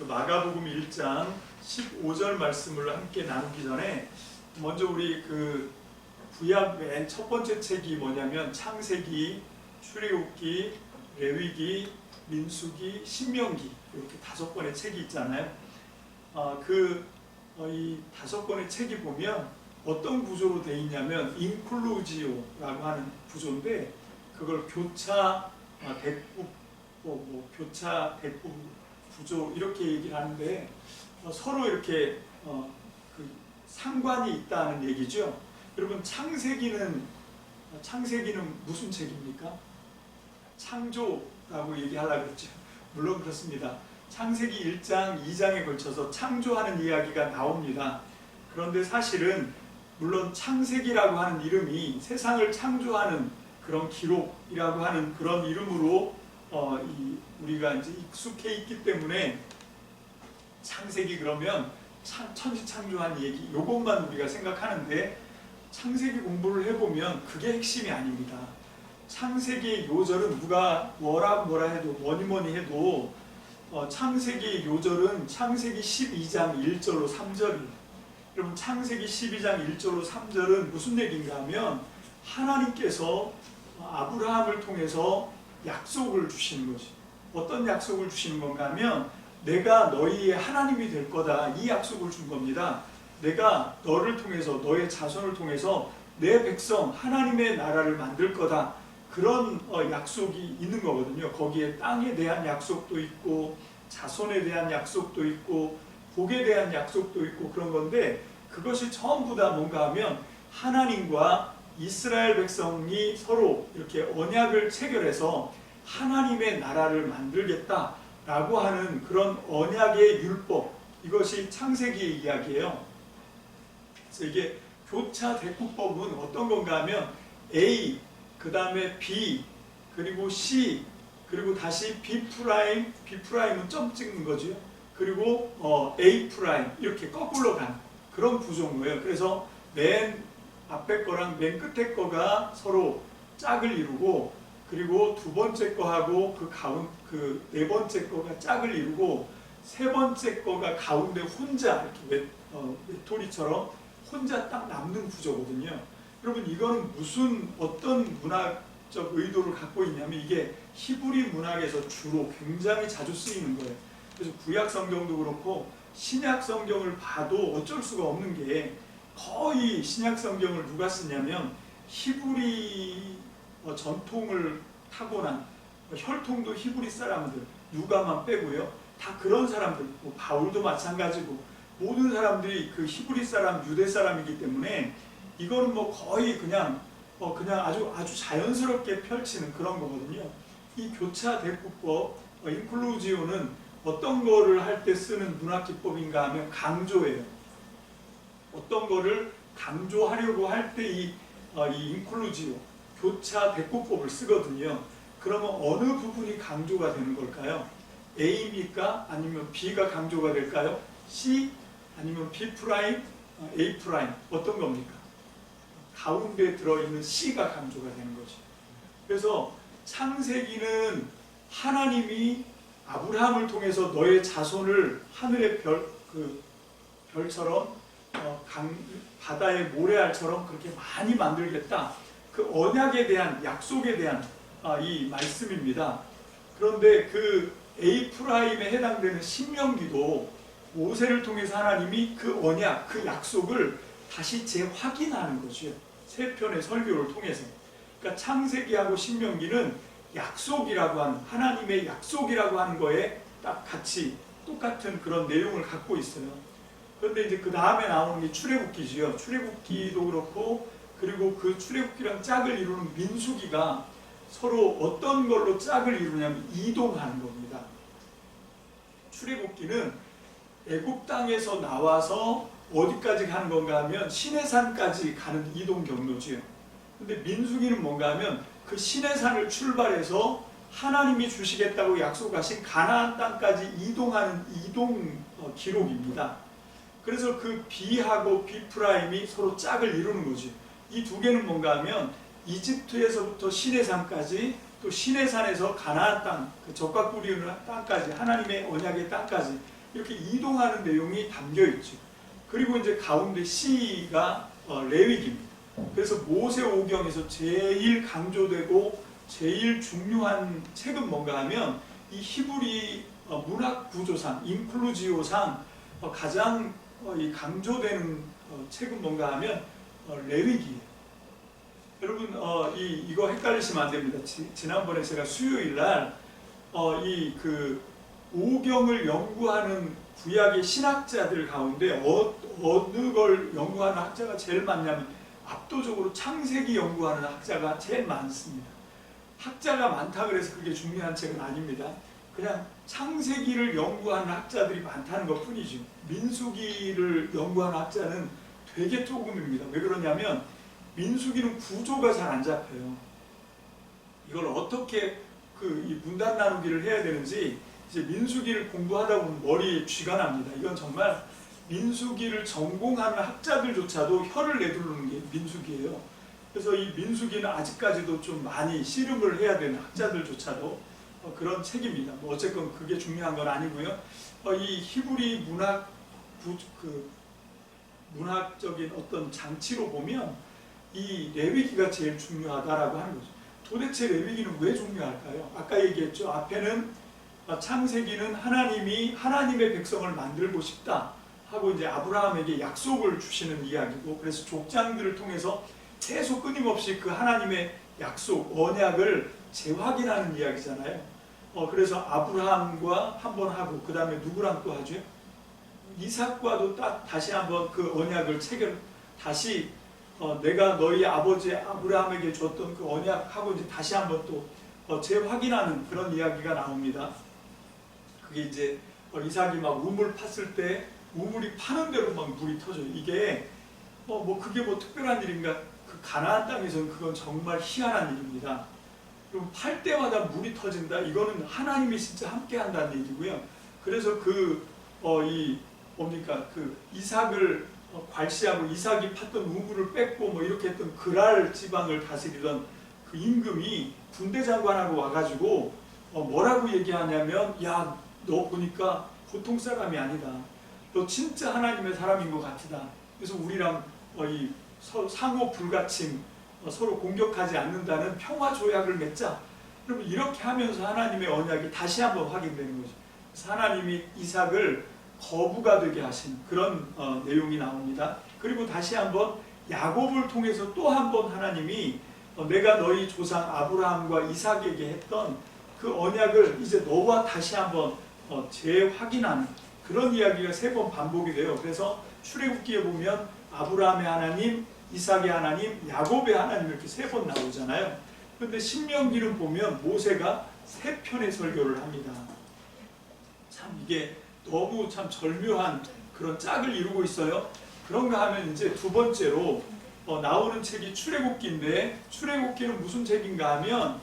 그 마가복음 1장 15절 말씀을 함께 나누기 전에 먼저 우리 그 구약 맨 첫 번째 책이 뭐냐면 창세기, 출애굽기, 레위기, 민수기, 신명기 이렇게 5권의 책이 있잖아요. 이 5권의 책이 보면 어떤 구조로 되어 있냐면 인클루지오라고 하는 구조인데 그걸 교차 대국 교차 대국 구조 이렇게 얘기를 하는데 서로 이렇게 그 상관이 있다는 얘기죠. 여러분 창세기는 무슨 책입니까? 창조라고 얘기하려고 했죠. 물론 그렇습니다. 창세기 1장, 2장에 걸쳐서 창조하는 이야기가 나옵니다. 그런데 사실은 물론 창세기라고 하는 이름이 세상을 창조하는 그런 기록이라고 하는 그런 이름으로 우리가 이제 익숙해 있기 때문에 창세기 그러면 천지창조한 얘기 요것만 우리가 생각하는데 창세기 공부를 해보면 그게 핵심이 아닙니다. 창세기의 요절은 누가 뭐라 해도 뭐니 해도 창세기 요절은 창세기 12장 1절로 3절이에요. 여러분 창세기 12장 1절로 3절은 무슨 얘기인가 하면 하나님께서 아브라함을 통해서 약속을 주시는 거지. 어떤 약속을 주시는 건가 하면 내가 너희의 하나님이 될 거다 이 약속을 준 겁니다. 내가 너를 통해서 너의 자손을 통해서 내 백성 하나님의 나라를 만들 거다 그런 약속이 있는 거거든요. 거기에 땅에 대한 약속도 있고 자손에 대한 약속도 있고 복에 대한 약속도 있고 그런 건데 그것이 전부 다 뭔가 하면 하나님과 이스라엘 백성이 서로 이렇게 언약을 체결해서 하나님의 나라를 만들겠다라고 하는 그런 언약의 율법 이것이 창세기의 이야기예요. 그래서 이게 교차 대구법은 어떤 건가 하면 A 그 다음에 B 그리고 C 그리고 다시 B'은 점 찍는 거죠. 그리고 A' 이렇게 거꾸로 가는 그런 구조인 거예요. 그래서 맨 앞에 거랑 맨 끝에 거가 서로 짝을 이루고 그리고 두 번째 거하고 그 네 번째 거가 짝을 이루고 세 번째 거가 가운데 혼자 이렇게 외톨이처럼 혼자 딱 남는 구조거든요. 여러분 이거는 어떤 문학적 의도를 갖고 있냐면 이게 히브리 문학에서 주로 굉장히 자주 쓰이는 거예요. 그래서 구약 성경도 그렇고 신약 성경을 봐도 어쩔 수가 없는 게 거의 신약 성경을 누가 쓰냐면 히브리 전통을 타고난 혈통도 히브리 사람들 누가만 빼고요. 다 그런 사람들 바울도 마찬가지고 모든 사람들이 그 히브리 사람 유대 사람이기 때문에 이거는 거의 그냥 아주 자연스럽게 펼치는 그런 거거든요. 이 교차 대구법 인클루지오는 어떤 거를 할 때 쓰는 문학 기법인가 하면 강조예요. 어떤 거를 강조하려고 할 때 이 인클루지오 교차 대구법을 쓰거든요. 그러면 어느 부분이 강조가 되는 걸까요? A입니까? 아니면 B가 강조가 될까요? C? 아니면 B'? A'? 어떤 겁니까? 가운데 들어있는 C가 강조가 되는 거죠. 그래서 창세기는 하나님이 아브라함을 통해서 너의 자손을 하늘의 별처럼 바다의 모래알처럼 그렇게 많이 만들겠다. 그 언약에 대한 약속에 대한 이 말씀입니다. 그런데 그 A'에 해당되는 신명기도 모세를 통해서 하나님이 그 언약, 그 약속을 다시 재확인하는 거죠. 세 편의 설교를 통해서. 그러니까 창세기하고 신명기는 약속이라고 하는 하나님의 약속이라고 하는 거에 딱 같이 똑같은 그런 내용을 갖고 있어요. 그런데 이제 그 다음에 나오는 게 출애굽기지요. 출애굽기도 그렇고 그리고 그 출애굽기랑 짝을 이루는 민수기가 서로 어떤 걸로 짝을 이루냐면 이동하는 겁니다. 출애굽기는 애굽 땅에서 나와서 어디까지 가는 건가 하면 시내산까지 가는 이동 경로지요. 근데 민수기는 뭔가 하면 그 시내산을 출발해서 하나님이 주시겠다고 약속하신 가나안 땅까지 이동하는 이동 기록입니다. 그래서 그 B하고 B'이 서로 짝을 이루는 거지. 이 두 개는 뭔가 하면 이집트에서부터 시내산까지 또 시내산에서 가나안 땅, 그 적과 꿀이 흐르는 땅까지 하나님의 언약의 땅까지 이렇게 이동하는 내용이 담겨 있죠. 그리고 이제 가운데 C가 레위기입니다. 그래서 모세오경에서 제일 강조되고 제일 중요한 책은 뭔가 하면 이 히브리 문학 구조상, 인클루지오상 가장 이 강조되는 책은 뭔가 하면 레위기예요. 여러분 이거 헷갈리시면 안 됩니다. 지난번에 제가 수요일 날 이 그 오경을 연구하는 구약의 신학자들 가운데 어느 걸 연구하는 학자가 제일 많냐면 압도적으로 창세기 연구하는 학자가 제일 많습니다. 학자가 많다 그래서 그게 중요한 책은 아닙니다. 그냥 창세기를 연구하는 학자들이 많다는 것 뿐이죠. 민수기를 연구하는 학자는 되게 조금입니다. 왜 그러냐면 민수기는 구조가 잘 안 잡혀요. 이걸 어떻게 이 문단 나누기를 해야 되는지 이제 민수기를 공부하다 보면 머리에 쥐가 납니다. 이건 정말 민수기를 전공하는 학자들조차도 혀를 내두르는 게 민수기예요. 그래서 이 민수기는 아직까지도 좀 많이 씨름을 해야 되는 학자들조차도 그런 책입니다. 뭐 어쨌건 그게 중요한 건 아니고요. 이 히브리 문학적인 어떤 장치로 보면 이 레위기가 제일 중요하다라고 하는 거죠. 도대체 레위기는 왜 중요할까요? 아까 얘기했죠. 앞에는 창세기는 하나님이 하나님의 백성을 만들고 싶다 하고 이제 아브라함에게 약속을 주시는 이야기고, 그래서 족장들을 통해서 계속 끊임없이 그 하나님의 약속, 언약을 재확인하는 이야기잖아요. 그래서 아브라함과 한번 하고 그 다음에 누구랑 또 하죠? 이삭과도 다시 한번 그 언약을 다시 내가 너희 아버지 아브라함에게 줬던 그 언약하고 이제 다시 한번 또 재확인하는 그런 이야기가 나옵니다. 그게 이제 이삭이 막 우물 팠을 때 우물이 파는 대로 막 물이 터져요. 이게 그게 뭐 특별한 일인가? 그 가나안 땅에서는 그건 정말 희한한 일입니다. 그럼 팔 때마다 물이 터진다. 이거는 하나님이 진짜 함께 한다는 얘기고요. 그래서 이삭을 괄시하고 이삭이 팠던 우물을 뺏고 뭐 이렇게 했던 그랄 지방을 다스리던 그 임금이 군대 장관하고 와가지고 뭐라고 얘기하냐면, 야, 너 보니까 보통 사람이 아니다. 너 진짜 하나님의 사람인 것 같다. 그래서 우리랑 이 상호 불가침, 서로 공격하지 않는다는 평화 조약을 맺자. 여러분 이렇게 하면서 하나님의 언약이 다시 한번 확인되는 거죠. 그래서 하나님이 이삭을 거부가 되게 하신 그런 내용이 나옵니다. 그리고 다시 한번 야곱을 통해서 또 한 번 하나님이 내가 너희 조상 아브라함과 이삭에게 했던 그 언약을 이제 너와 다시 한번 재확인하는 그런 이야기가 3번 반복이 돼요. 그래서 출애굽기에 보면 아브라함의 하나님, 이삭의 하나님, 야곱의 하나님 이렇게 3번 나오잖아요. 그런데 신명기를 보면 모세가 3편의 설교를 합니다. 참 이게 너무 참 절묘한 그런 짝을 이루고 있어요. 그런가 하면 이제 두 번째로 나오는 책이 출애굽기인데, 출애굽기는 무슨 책인가 하면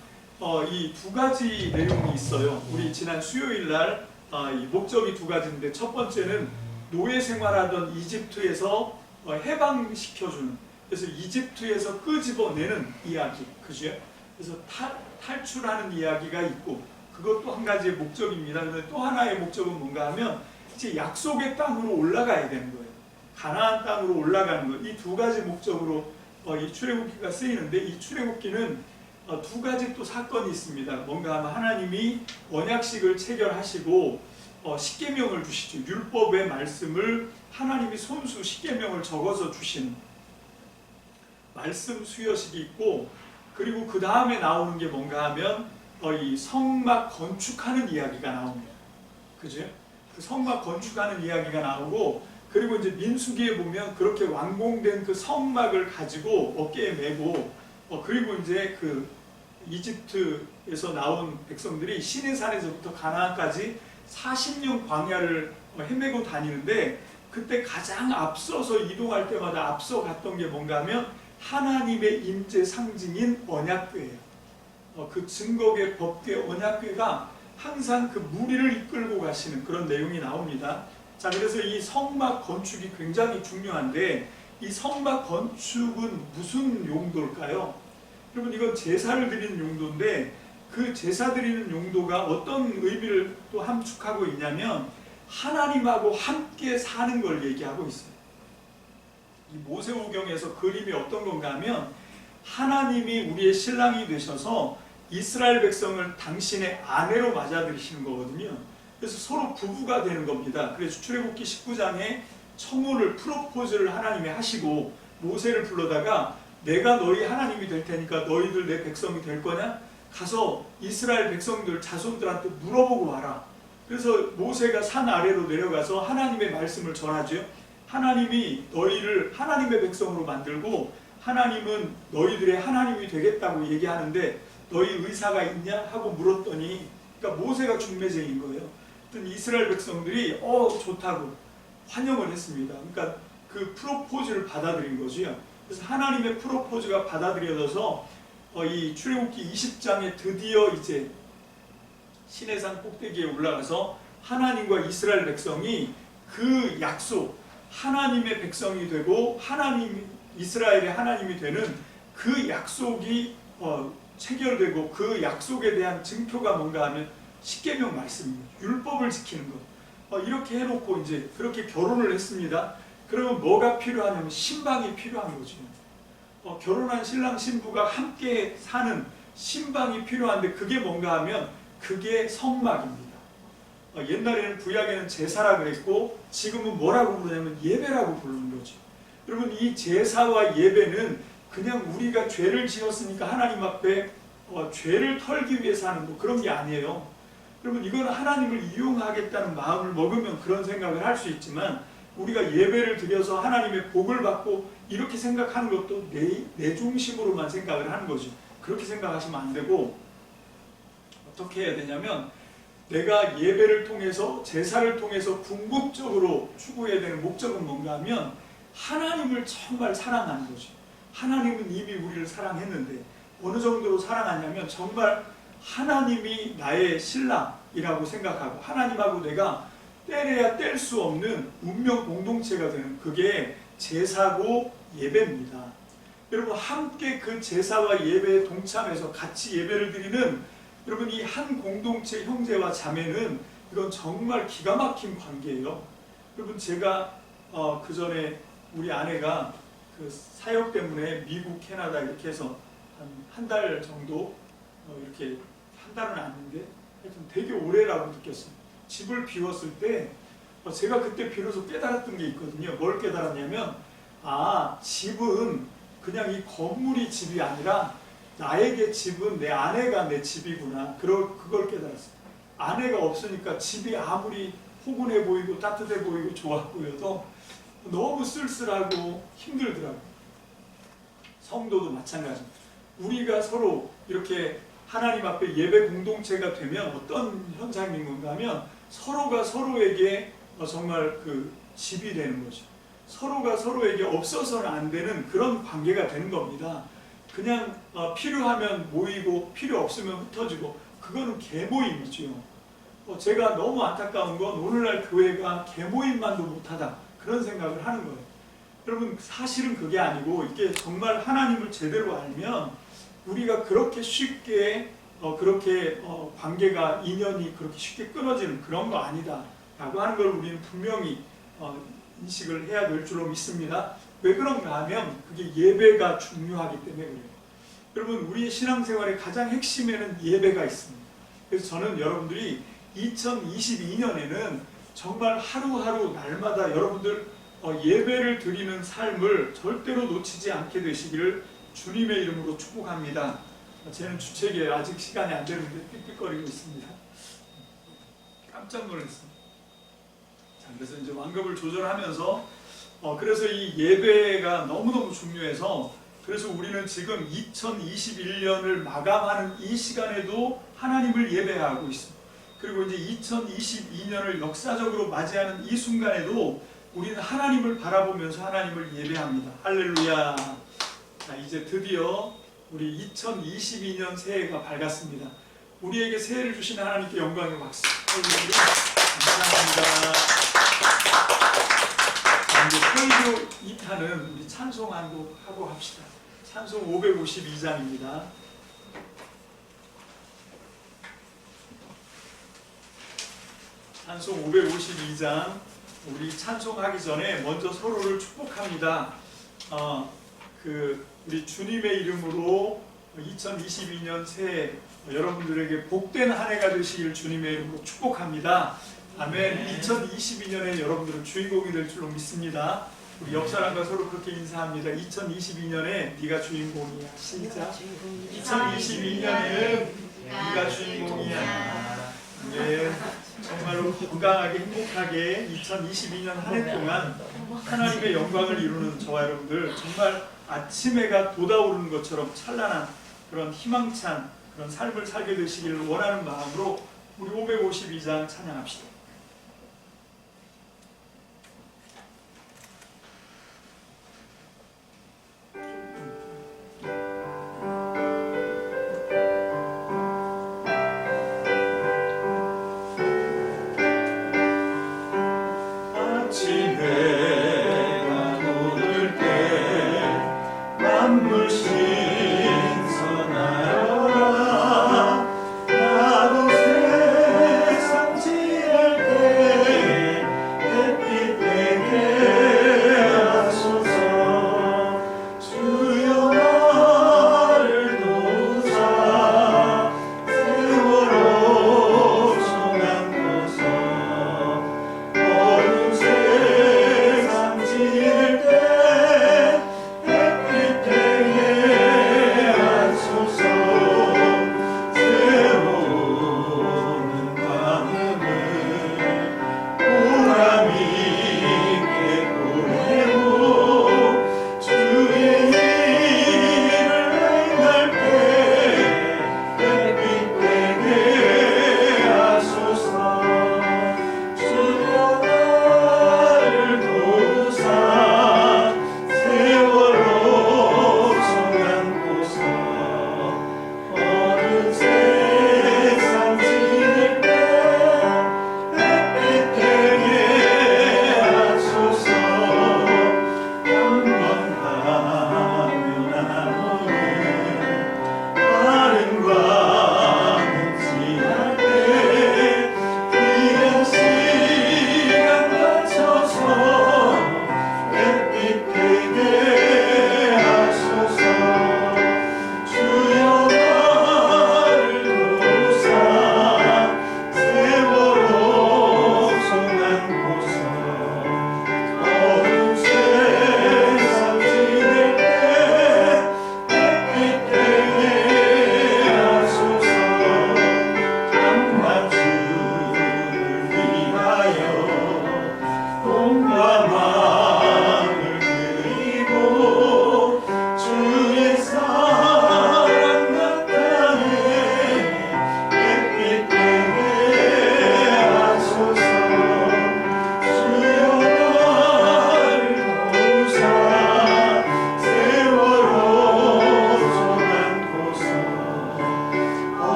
이 2가지 내용이 있어요. 우리 지난 수요일 날 이 목적이 2가지인데, 첫 번째는 노예 생활하던 이집트에서 해방시켜주는, 그래서 이집트에서 끄집어내는 이야기, 그죠? 그래서 탈출하는 이야기가 있고, 그것도 한 가지의 목적입니다. 그런데 또 하나의 목적은 뭔가 하면 이제 약속의 땅으로 올라가야 되는 거예요. 가나안 땅으로 올라가는 것. 이 2가지 목적으로 이 출애굽기가 쓰이는데, 이 출애굽기는 2가지 또 사건이 있습니다. 뭔가 하면 하나님이 언약식을 체결하시고 십계명을 주시죠. 율법의 말씀을 하나님이 손수 십계명을 적어서 주시는 말씀 수여식이 있고, 그리고 그 다음에 나오는 게 뭔가 하면 이 성막 건축하는 이야기가 나옵니다. 그죠? 그 성막 건축하는 이야기가 나오고, 그리고 이제 민수기에 보면 그렇게 완공된 그 성막을 가지고 어깨에 메고 그리고 이제 그 이집트에서 나온 백성들이 시내산에서부터 가나안까지 40년 광야를 헤매고 다니는데, 그때 가장 앞서서 이동할 때마다 앞서 갔던 게 뭔가 하면 하나님의 임재 상징인 언약궤예요. 그 증거궤, 법궤, 언약궤가 항상 그 무리를 이끌고 가시는 그런 내용이 나옵니다. 자, 그래서 이 성막 건축이 굉장히 중요한데, 이 성막 건축은 무슨 용도일까요? 여러분 이건 제사를 드리는 용도인데, 그 제사 드리는 용도가 어떤 의미를 또 함축하고 있냐면, 하나님하고 함께 사는 걸 얘기하고 있어요. 이 모세오경에서 그림이 어떤 건가 하면 하나님이 우리의 신랑이 되셔서 이스라엘 백성을 당신의 아내로 맞아들이시는 거거든요. 그래서 서로 부부가 되는 겁니다. 그래서 출애굽기 19장에 청혼을 프로포즈를 하나님이 하시고 모세를 불러다가 내가 너희 하나님이 될 테니까 너희들 내 백성이 될 거냐? 가서 이스라엘 백성들 자손들한테 물어보고 와라. 그래서 모세가 산 아래로 내려가서 하나님의 말씀을 전하죠. 하나님이 너희를 하나님의 백성으로 만들고 하나님은 너희들의 하나님이 되겠다고 얘기하는데 너희 의사가 있냐? 하고 물었더니 그러니까 모세가 중매쟁인 거예요. 그랬더니 이스라엘 백성들이 좋다고 환영을 했습니다. 그러니까 그 프로포즈를 받아들인 거죠. 그래서 하나님의 프로포즈가 받아들여져서 이 출애굽기 20장에 드디어 이제 시내산 꼭대기에 올라가서 하나님과 이스라엘 백성이 그 약속, 하나님의 백성이 되고 이스라엘의 하나님이 되는 그 약속이 체결되고 그 약속에 대한 증표가 뭔가 하면 십계명 말씀입니다. 율법을 지키는 것. 이렇게 해놓고 이제 그렇게 결혼을 했습니다. 그러면 뭐가 필요하냐면 신방이 필요한 거죠. 결혼한 신랑 신부가 함께 사는 신방이 필요한데 그게 뭔가 하면 그게 성막입니다. 옛날에는 구약에는 제사라 그랬고 지금은 뭐라고 부르냐면 예배라고 부르는 거죠. 여러분 이 제사와 예배는 그냥 우리가 죄를 지었으니까 하나님 앞에 죄를 털기 위해서 하는 뭐 그런 게 아니에요. 여러분 이건 하나님을 이용하겠다는 마음을 먹으면 그런 생각을 할 수 있지만 우리가 예배를 드려서 하나님의 복을 받고 이렇게 생각하는 것도 내 중심으로만 생각을 하는 거죠. 그렇게 생각하시면 안 되고 어떻게 해야 되냐면 내가 예배를 통해서 제사를 통해서 궁극적으로 추구해야 되는 목적은 뭔가 하면 하나님을 정말 사랑하는 거죠. 하나님은 이미 우리를 사랑했는데 어느 정도로 사랑하냐면 정말 하나님이 나의 신랑이라고 생각하고 하나님하고 내가 떼려야 뗄 수 없는 운명 공동체가 되는 그게 제사고 예배입니다. 여러분 함께 그 제사와 예배에 동참해서 같이 예배를 드리는 여러분 이 한 공동체 형제와 자매는 이건 정말 기가 막힌 관계예요. 여러분 제가 그 전에 우리 아내가 그 사역 때문에 미국, 캐나다 이렇게 해서 한 달 정도 이렇게 한 달은 아닌데 하여튼 되게 오래라고 느꼈어요. 집을 비웠을 때 제가 그때 비로소 깨달았던 게 있거든요. 뭘 깨달았냐면 집은 그냥 이 건물이 집이 아니라 나에게 집은 내 아내가 내 집이구나. 그걸 깨달았어요. 아내가 없으니까 집이 아무리 포근해 보이고 따뜻해 보이고 좋아 보여도 너무 쓸쓸하고 힘들더라고요. 성도도 마찬가지입니다. 우리가 서로 이렇게 하나님 앞에 예배 공동체가 되면 어떤 현상인 건가 하면 서로가 서로에게 정말 그 집이 되는 거죠. 서로가 서로에게 없어서는 안 되는 그런 관계가 되는 겁니다. 그냥 필요하면 모이고 필요 없으면 흩어지고 그거는 계모임이죠. 제가 너무 안타까운 건 오늘날 교회가 계모임만도 못하다 그런 생각을 하는 거예요. 여러분 사실은 그게 아니고 이게 정말 하나님을 제대로 알면 우리가 그렇게 쉽게 그렇게 관계가 인연이 그렇게 쉽게 끊어지는 그런 거 아니다 라고 하는 걸 우리는 분명히 인식을 해야 될 줄로 믿습니다. 왜 그런가 하면 그게 예배가 중요하기 때문에 그래요. 여러분 우리의 신앙생활의 가장 핵심에는 예배가 있습니다. 그래서 저는 여러분들이 2022년에는 정말 하루하루 날마다 여러분들 예배를 드리는 삶을 절대로 놓치지 않게 되시기를 주님의 이름으로 축복합니다. 쟤는 주책이에요. 아직 시간이 안 되는데 삑삑거리고 있습니다. 깜짝 놀랐습니다. 자, 그래서 이제 완급을 조절하면서 그래서 이 예배가 너무너무 중요해서 그래서 우리는 지금 2021년을 마감하는 이 시간에도 하나님을 예배하고 있습니다. 그리고 이제 2022년을 역사적으로 맞이하는 이 순간에도 우리는 하나님을 바라보면서 하나님을 예배합니다. 할렐루야. 자, 이제 드디어 우리 2022년 새해가 밝았습니다. 우리에게 새해를 주신 하나님께 영광의 박수. 감사합니다. 자, 이제 설교 2탄은 우리 찬송 한 곡 하고 합시다. 찬송 552장입니다. 찬송 552장 우리 찬송하기 전에 먼저 서로를 축복합니다. 우리 주님의 이름으로 2022년 새해 여러분들에게 복된 한 해가 되시길 주님의 이름으로 축복합니다. 아멘. 2022년에 여러분들은 주인공이 될 줄로 믿습니다. 우리 옆 사람과 서로 그렇게 인사합니다. 2022년에 네가 주인공이야. 시작. 2022년에는 네가 주인공이야. 네, 정말로 건강하게 행복하게 2022년 한 해 동안 하나님의 영광을 이루는 저와 여러분들 정말 아침 해가 돋아오르는 것처럼 찬란한 그런 희망찬 그런 삶을 살게 되시기를 원하는 마음으로 우리 552장 찬양합시다.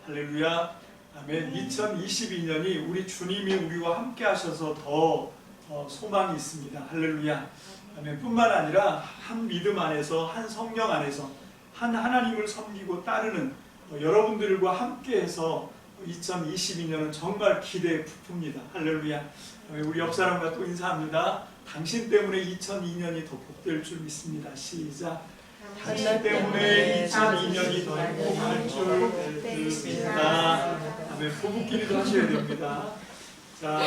할렐루야. 아멘. 2022년이 우리 주님이 우리와 함께 하셔서 더 소망이 있습니다. 할렐루야. 아멘. 뿐만 아니라 한 믿음 안에서, 한 성령 안에서 한 하나님을 섬기고 따르는 여러분들과 함께해서 2022년은 정말 기대에 부풉니다. 할렐루야. 우리 옆 사람과 또 인사합니다. 당신 때문에 2002년이 더 복될 줄 믿습니다. 시작. 당신 때문에 2002년이 더 행복할 줄 믿습니다. 아멘. 부부끼리도 하셔야 됩니다. 자,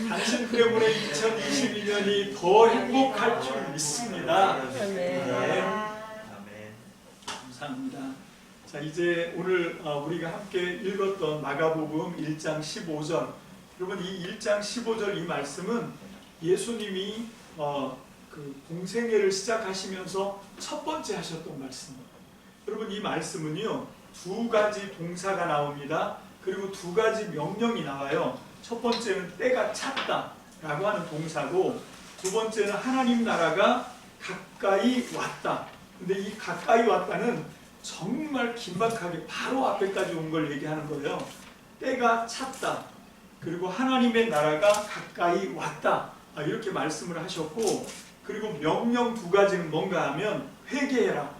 당신 때문에 2022년이 더 행복할 줄 믿습니다. 네. 감사합니다. 자, 이제 오늘 우리가 함께 읽었던 마가복음 1장 15절. 여러분, 이 1장 15절 이 말씀은 예수님이 그 공생애를 시작하시면서 첫 번째 하셨던 말씀입니다. 여러분, 이 말씀은요, 두 가지 동사가 나옵니다. 그리고 두 가지 명령이 나와요. 첫 번째는 때가 찼다 라고 하는 동사고, 두 번째는 하나님 나라가 가까이 왔다. 근데 이 가까이 왔다는 정말 긴박하게 바로 앞에까지 온 걸 얘기하는 거예요. 때가 찼다. 그리고 하나님의 나라가 가까이 왔다. 이렇게 말씀을 하셨고, 그리고 명령 두 가지는 뭔가 하면 회개해라.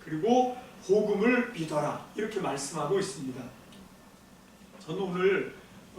그리고 복음을 믿어라. 이렇게 말씀하고 있습니다. 저는 오늘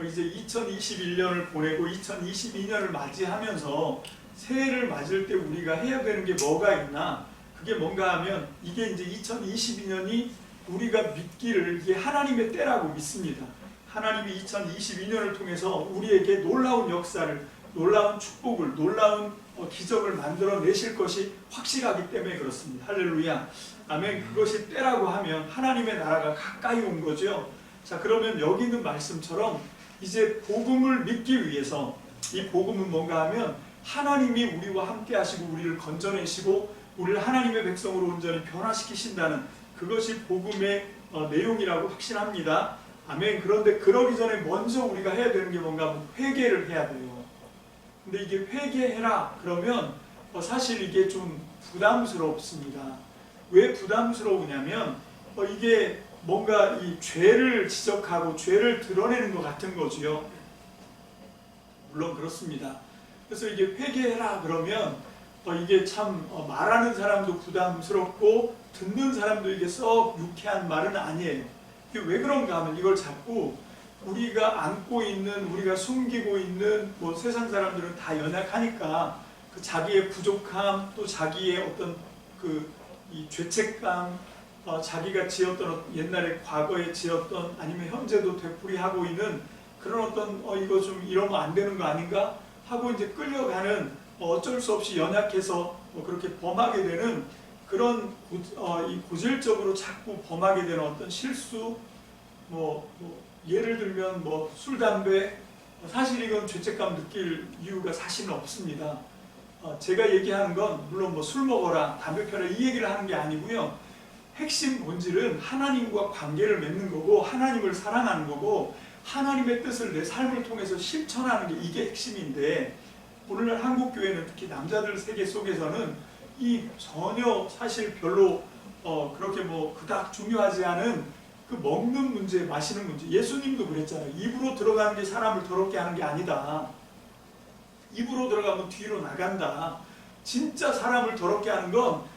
이제 2021년을 보내고 2022년을 맞이하면서 새해를 맞을 때 우리가 해야 되는 게 뭐가 있나? 그게 뭔가 하면 이게 이제 2022년이 우리가 믿기를 이게 하나님의 때라고 믿습니다. 하나님이 2022년을 통해서 우리에게 놀라운 역사를, 놀라운 축복을, 놀라운 기적을 만들어내실 것이 확실하기 때문에 그렇습니다. 할렐루야. 아멘. 그것이 때라고 하면 하나님의 나라가 가까이 온 거죠. 자, 그러면 여기 있는 말씀처럼 이제 복음을 믿기 위해서, 이 복음은 뭔가 하면 하나님이 우리와 함께 하시고 우리를 건져내시고 우리를 하나님의 백성으로 온전히 변화시키신다는 그것이 복음의 내용이라고 확신합니다. 아멘. 그런데 그러기 전에 먼저 우리가 해야 되는 게 뭔가 회개를 해야 돼요. 근데 이게 회개해라 그러면 사실 이게 좀 부담스럽습니다. 왜 부담스러우냐면 이게 뭔가 이 죄를 지적하고 죄를 드러내는 것 같은 거지요. 물론 그렇습니다. 그래서 이게 회개해라 그러면 이게 참 말하는 사람도 부담스럽고 듣는 사람도 이게 썩 유쾌한 말은 아니에요. 이게 왜 그런가 하면 이걸 자꾸 우리가 안고 있는, 우리가 숨기고 있는 세상 사람들은 다 연약하니까 그 자기의 부족함, 또 자기의 어떤 이 죄책감, 자기가 지었던 옛날에 과거에 지었던 아니면 현재도 되풀이하고 있는 그런 어떤 이거 좀 이러면 안 되는 거 아닌가 하고 이제 끌려가는 어쩔 수 없이 연약해서 그렇게 범하게 되는 그런 이 고질적으로 자꾸 범하게 되는 어떤 실수, 예를 들면 술, 담배, 사실 이건 죄책감 느낄 이유가 사실은 없습니다. 제가 얘기하는 건 물론 술 먹어라, 담배 펴라 이 얘기를 하는 게 아니고요. 핵심 본질은 하나님과 관계를 맺는 거고 하나님을 사랑하는 거고 하나님의 뜻을 내 삶을 통해서 실천하는 게 이게 핵심인데, 오늘날 한국교회는 특히 남자들 세계 속에서는 이 전혀 사실 별로 그렇게 그닥 중요하지 않은 그 먹는 문제, 마시는 문제. 예수님도 그랬잖아요. 입으로 들어가는 게 사람을 더럽게 하는 게 아니다. 입으로 들어가면 뒤로 나간다. 진짜 사람을 더럽게 하는 건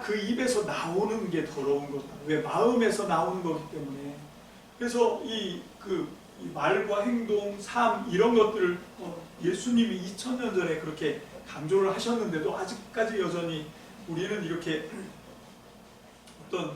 그 입에서 나오는 게 더러운 거다. 왜? 마음에서 나오는 거기 때문에. 그래서 이 말과 행동, 삶 이런 것들을 예수님이 2000년 전에 그렇게 강조를 하셨는데도 아직까지 여전히 우리는 이렇게 어떤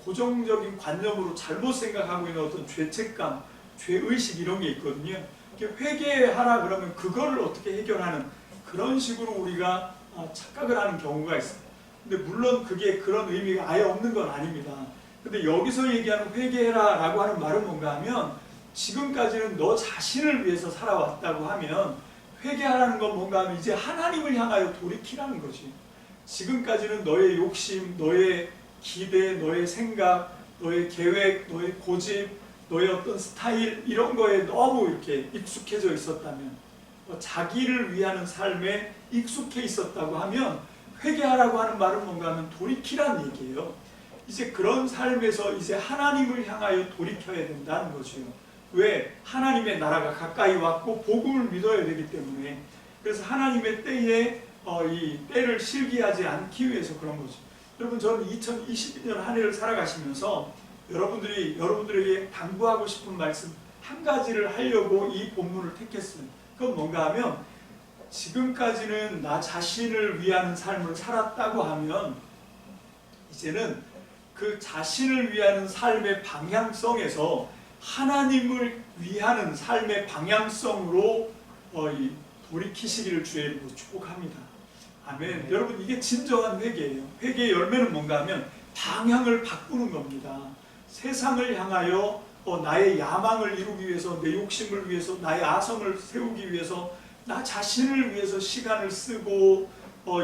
고정적인 관념으로 잘못 생각하고 있는 어떤 죄책감, 죄의식 이런 게 있거든요. 회개하라 그러면 그거를 어떻게 해결하는 그런 식으로 우리가 착각을 하는 경우가 있어요. 근데 물론 그게 그런 의미가 아예 없는 건 아닙니다. 근데 여기서 얘기하는 회개해라 라고 하는 말은 뭔가 하면 지금까지는 너 자신을 위해서 살아왔다고 하면 회개하라는 건 뭔가 하면 이제 하나님을 향하여 돌이키라는 거지. 지금까지는 너의 욕심, 너의 기대, 너의 생각, 너의 계획, 너의 고집, 너의 어떤 스타일 이런 거에 너무 이렇게 익숙해져 있었다면, 자기를 위하는 삶에 익숙해 있었다고 하면 회개하라고 하는 말은 뭔가 하면 돌이키라는 얘기예요. 이제 그런 삶에서 이제 하나님을 향하여 돌이켜야 된다는 거죠. 왜? 하나님의 나라가 가까이 왔고 복음을 믿어야 되기 때문에. 그래서 하나님의 때에 이 때를 실기하지 않기 위해서 그런 거죠. 여러분, 저는 2022년 한 해를 살아가시면서 여러분들에게 당부하고 싶은 말씀 한 가지를 하려고 이 본문을 택했어요. 그건 뭔가 하면 지금까지는 나 자신을 위하는 삶을 살았다고 하면 이제는 그 자신을 위하는 삶의 방향성에서 하나님을 위하는 삶의 방향성으로 돌이키시기를 주의 이름으로 축복합니다. 아멘. 여러분, 이게 진정한 회개예요. 회개의 열매는 뭔가 하면 방향을 바꾸는 겁니다. 세상을 향하여 나의 야망을 이루기 위해서, 내 욕심을 위해서, 나의 아성을 세우기 위해서, 나 자신을 위해서 시간을 쓰고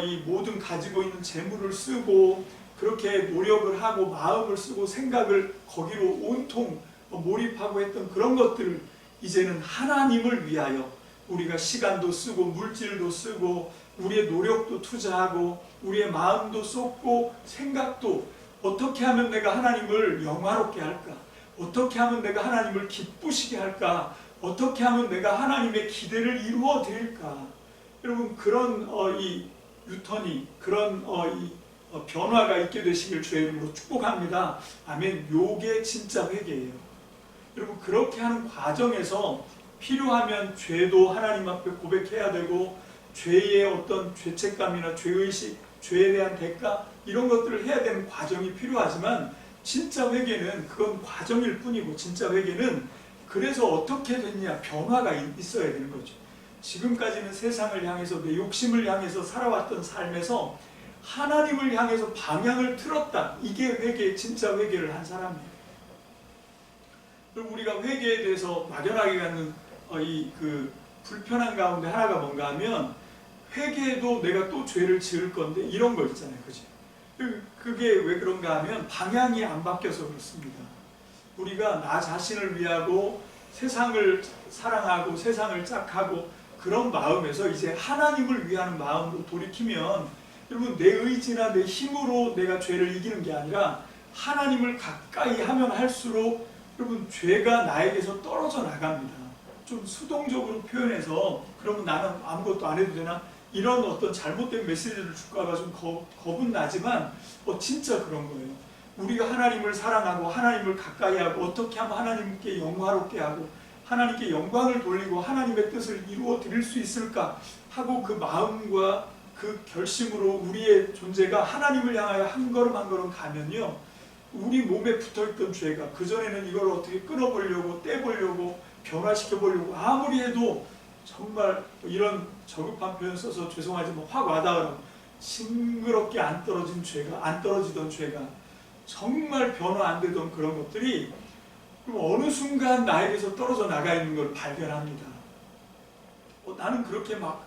이 모든 가지고 있는 재물을 쓰고 그렇게 노력을 하고 마음을 쓰고 생각을 거기로 온통 몰입하고 했던 그런 것들을 이제는 하나님을 위하여 우리가 시간도 쓰고 물질도 쓰고 우리의 노력도 투자하고 우리의 마음도 쏟고 생각도 어떻게 하면 내가 하나님을 영화롭게 할까? 어떻게 하면 내가 하나님을 기쁘시게 할까? 어떻게 하면 내가 하나님의 기대를 이루어 드릴까? 여러분, 그런 이 유턴이, 그런 변화가 있게 되시길 주의 이름으로 축복합니다. 아멘. 요게 진짜 회개예요. 여러분, 그렇게 하는 과정에서 필요하면 죄도 하나님 앞에 고백해야 되고, 죄의 어떤 죄책감이나 죄의식, 죄에 대한 대가, 이런 것들을 해야 되는 과정이 필요하지만, 진짜 회개는 그건 과정일 뿐이고, 진짜 회개는 그래서 어떻게 됐냐, 변화가 있어야 되는 거죠. 지금까지는 세상을 향해서, 내 욕심을 향해서 살아왔던 삶에서 하나님을 향해서 방향을 틀었다. 이게 회개, 진짜 회개를 한 사람이에요. 그리고 우리가 회개에 대해서 막연하게 갖는 그 불편한 가운데 하나가 뭔가 하면, 회개해도 내가 또 죄를 지을 건데, 이런 거 있잖아요. 그죠? 그게 왜 그런가 하면 방향이 안 바뀌어서 그렇습니다. 우리가 나 자신을 위하고 세상을 사랑하고 세상을 짝하고 그런 마음에서 이제 하나님을 위하는 마음으로 돌이키면, 여러분, 내 의지나 내 힘으로 내가 죄를 이기는 게 아니라 하나님을 가까이 하면 할수록 여러분, 죄가 나에게서 떨어져 나갑니다. 좀 수동적으로 표현해서, 그러면 나는 아무것도 안 해도 되나? 이런 어떤 잘못된 메시지를 줄까봐 좀 겁은 나지만 진짜 그런 거예요. 우리가 하나님을 사랑하고 하나님을 가까이 하고 어떻게 하면 하나님께 영화롭게 하고 하나님께 영광을 돌리고 하나님의 뜻을 이루어 드릴 수 있을까 하고, 그 마음과 그 결심으로 우리의 존재가 하나님을 향하여 한 걸음 한 걸음 가면요, 우리 몸에 붙어있던 죄가, 그전에는 이걸 어떻게 끊어보려고 떼보려고 변화시켜보려고 아무리 해도 정말 이런 저급한 표현 써서 죄송하지만 확 와닿으라고, 징그럽게 안 떨어진 죄가, 안 떨어지던 죄가, 정말 변화 안 되던 그런 것들이 어느 순간 나에게서 떨어져 나가 있는 걸 발견합니다. 나는 그렇게 막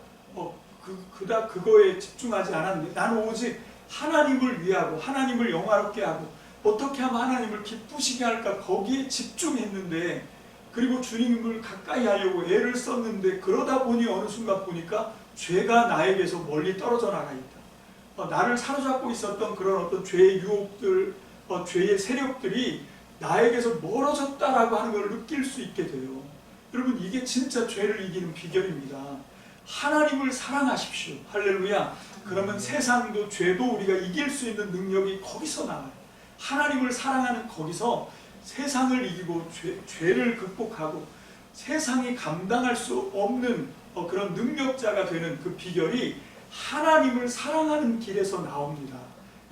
그닥 그거에 집중하지 않았는데, 나는 오직 하나님을 위하고 하나님을 영화롭게 하고 어떻게 하면 하나님을 기쁘시게 할까, 거기에 집중했는데, 그리고 주님을 가까이 하려고 애를 썼는데, 그러다 보니 어느 순간 보니까 죄가 나에게서 멀리 떨어져 나가 있다. 나를 사로잡고 있었던 그런 어떤 죄의 유혹들, 죄의 세력들이 나에게서 멀어졌다라고 하는 걸 느낄 수 있게 돼요. 여러분, 이게 진짜 죄를 이기는 비결입니다. 하나님을 사랑하십시오. 할렐루야. 그러면 세상도 죄도 우리가 이길 수 있는 능력이 거기서 나와요. 하나님을 사랑하는 거기서 세상을 이기고 죄를 극복하고 세상이 감당할 수 없는 그런 능력자가 되는 그 비결이 하나님을 사랑하는 길에서 나옵니다.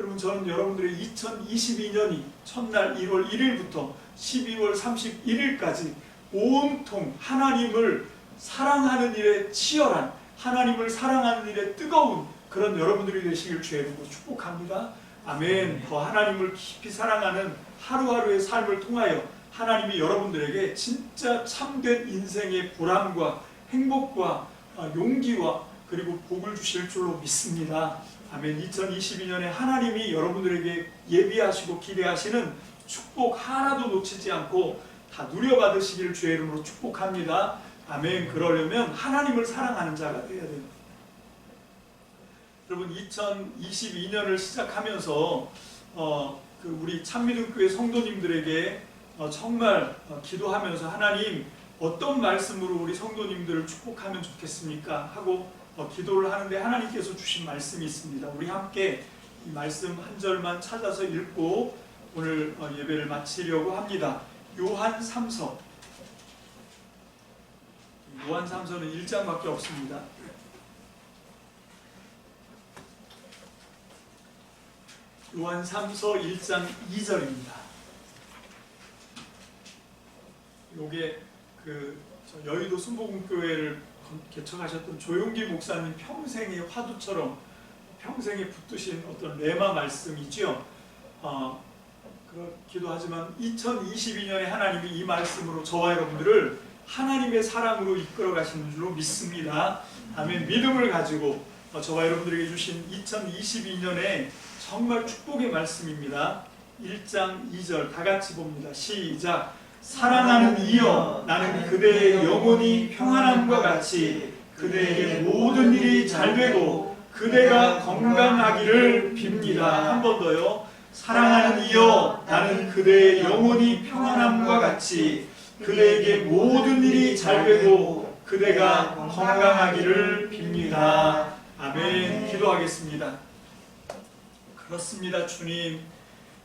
여러분, 저는 여러분들의 2022년이 첫날 1월 1일부터 12월 31일까지 온통 하나님을 사랑하는 일에 치열한, 하나님을 사랑하는 일에 뜨거운 그런 여러분들이 되시길 주의 이름으로 축복합니다. 아멘. 더 하나님을 깊이 사랑하는 하루하루의 삶을 통하여 하나님이 여러분들에게 진짜 참된 인생의 보람과 행복과 용기와 그리고 복을 주실 줄로 믿습니다. 아멘. 2022년에 하나님이 여러분들에게 예비하시고 기대하시는 축복 하나도 놓치지 않고 다 누려받으시기를 주의 이름으로 축복합니다. 아멘. 그러려면 하나님을 사랑하는 자가 되어야 됩니다. 여러분, 2022년을 시작하면서 우리 참미등교회 성도님들에게 정말 기도하면서, 하나님 어떤 말씀으로 우리 성도님들을 축복하면 좋겠습니까? 하고 기도를 하는데 하나님께서 주신 말씀이 있습니다. 우리 함께 이 말씀 한 절만 찾아서 읽고 오늘 예배를 마치려고 합니다. 요한 3서. 요한 3서는 1장밖에 없습니다. 요한 3서 1장 2절입니다. 요게 여의도 순복음교회를 개척하셨던 조용기 목사님 평생의 화두처럼 평생에 붙드신 어떤 레마 말씀이죠. 그렇기도 하지만 2022년에 하나님이 이 말씀으로 저와 여러분들을 하나님의 사랑으로 이끌어 가시는 줄로 믿습니다. 아멘. 믿음을 가지고 저와 여러분들에게 주신 2022년에 정말 축복의 말씀입니다. 1장 2절 다 같이 봅니다. 시작. 사랑하는 이여, 나는 그대의 영혼이 평안함과 같이 그대에게 모든 일이 잘 되고 그대가 건강하기를 빕니다. 한 번 더요. 사랑하는 이여, 나는 그대의 영혼이 평안함과 같이 그대에게 모든 일이 잘 되고 그대가 건강하기를 빕니다. 아멘. 기도하겠습니다. 그렇습니다. 주님,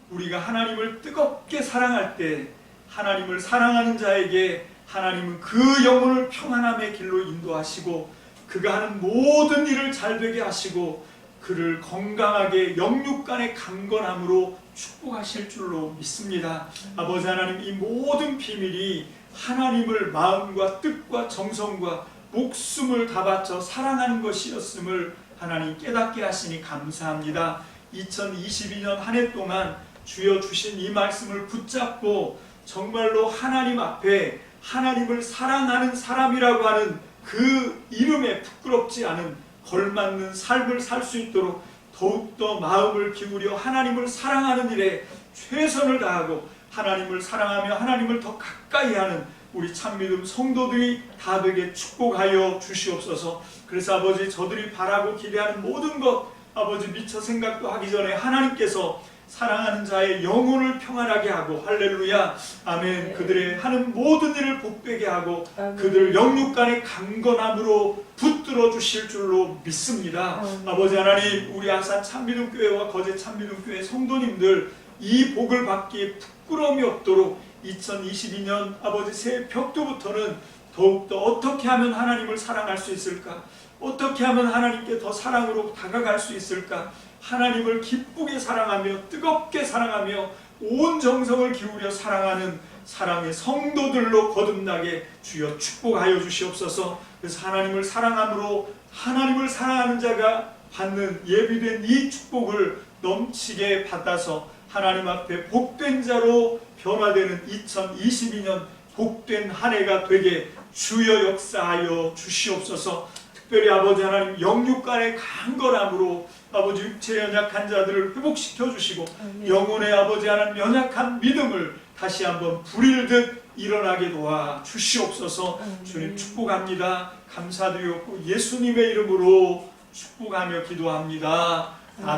우리가 하나님을 뜨겁게 사랑할 때 하나님을 사랑하는 자에게 하나님은 그 영혼을 평안함의 길로 인도하시고 그가 하는 모든 일을 잘 되게 하시고 그를 건강하게 영육간의 강건함으로 축복하실 줄로 믿습니다. 아버지 하나님, 이 모든 비밀이 하나님을 마음과 뜻과 정성과 목숨을 다 바쳐 사랑하는 것이었음을 하나님 깨닫게 하시니 감사합니다. 2022년 한 해 동안 주여 주신 이 말씀을 붙잡고 정말로 하나님 앞에 하나님을 사랑하는 사람이라고 하는 그 이름에 부끄럽지 않은 걸맞는 삶을 살 수 있도록 더욱더 마음을 기울여 하나님을 사랑하는 일에 최선을 다하고 하나님을 사랑하며 하나님을 더 가까이 하는 우리 참믿음 성도들이 다 되게 축복하여 주시옵소서. 그래서 아버지, 저들이 바라고 기대하는 모든 것 아버지 미처 생각도 하기 전에 하나님께서 사랑하는 자의 영혼을 평안하게 하고, 할렐루야, 아멘, 그들의 하는 모든 일을 복되게 하고 그들 영육간의 강건함으로 붙들어 주실 줄로 믿습니다. 아버지 하나님, 우리 아산 참믿음교회와 거제 참믿음교회 성도님들 이 복을 받기에 부끄러움이 없도록 2022년 아버지 새해 벽두부터는 더욱더 어떻게 하면 하나님을 사랑할 수 있을까, 어떻게 하면 하나님께 더 사랑으로 다가갈 수 있을까, 하나님을 기쁘게 사랑하며 뜨겁게 사랑하며 온 정성을 기울여 사랑하는 사랑의 성도들로 거듭나게 주여 축복하여 주시옵소서. 그래서 하나님을 사랑함으로 하나님을 사랑하는 자가 받는 예비된 이 축복을 넘치게 받아서 하나님 앞에 복된 자로 변화되는 2022년 복된 한 해가 되게 주여 역사하여 주시옵소서. 특별히 아버지 하나님, 영육간의 강건함으로 아버지 육체 연약한 자들을 회복시켜 주시고 영혼의 아버지 하나님 연약한 믿음을 다시 한번 불일듯 일어나게 도와 주시옵소서. 주님 축복합니다. 감사드리옵고 예수님의 이름으로 축복하며 기도합니다. 아멘.